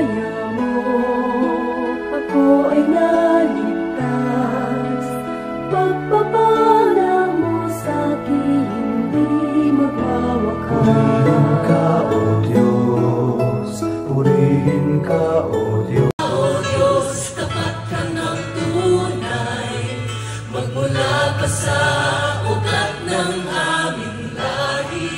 biyaya mo, ako ay naligtas. Pagpapala mo sa'kin hindi magwawakas. Purihin ka, O Diyos, purihin ka, O Diyos. Magmula pa sa ugat ng aming lahi,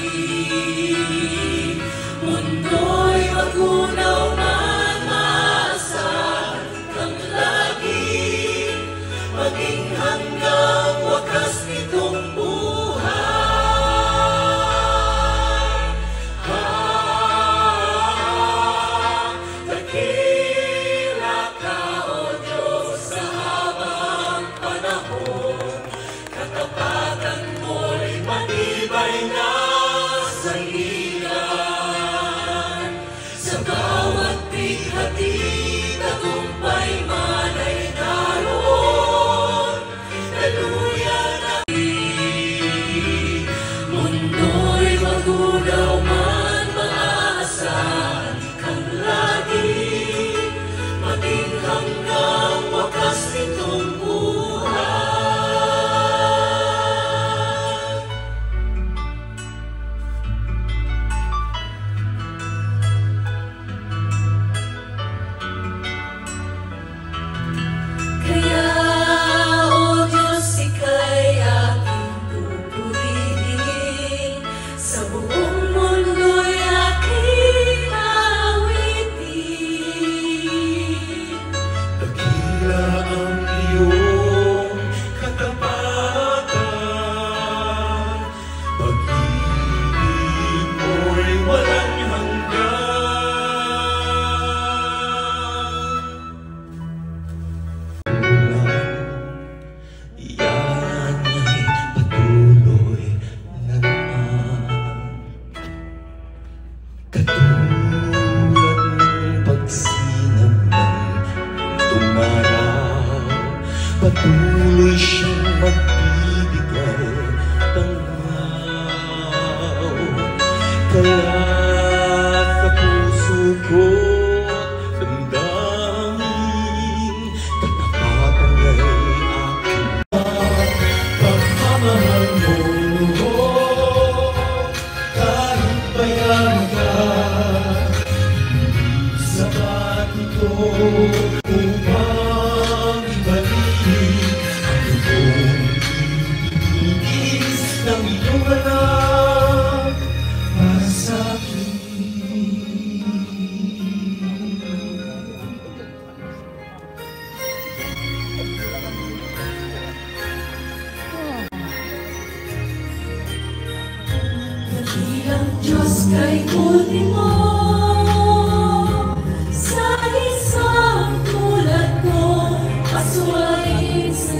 mundo'y magunaw man maasahan kang lagi, maging hanggang wakas nitong buhay. Dakila ka, O Diyos, sa habang panahon. Katapatan mo'y matibay na sangilan. Sa bawat bighati, tagumpay man ay naroon. Daluya na mundo'y magunaw man maaasahan kang lagi, maging hanggang wakas nitong buhay. Kaya, O Diyos, ika'y aking pupurihin, sa buong mundo'y aking aawitin. Dakila ang iyong katapatan, pag-ibig mo'y walang hanggan. Yan ay patuloy na naman, katulad ng pagsinag ng tumaraw, patuloy siyang magbibigay ng wow. Kaya sa puso ko damdamin, katapatan niya'y aking pagmamahal mo. Kahit bayan ka, hindi sapat ito upang ibalik ang iyong ibigis ng iyong anak para sa akin. Dakilang Diyos kay ultimo, sa isang tulad ko, aswain sa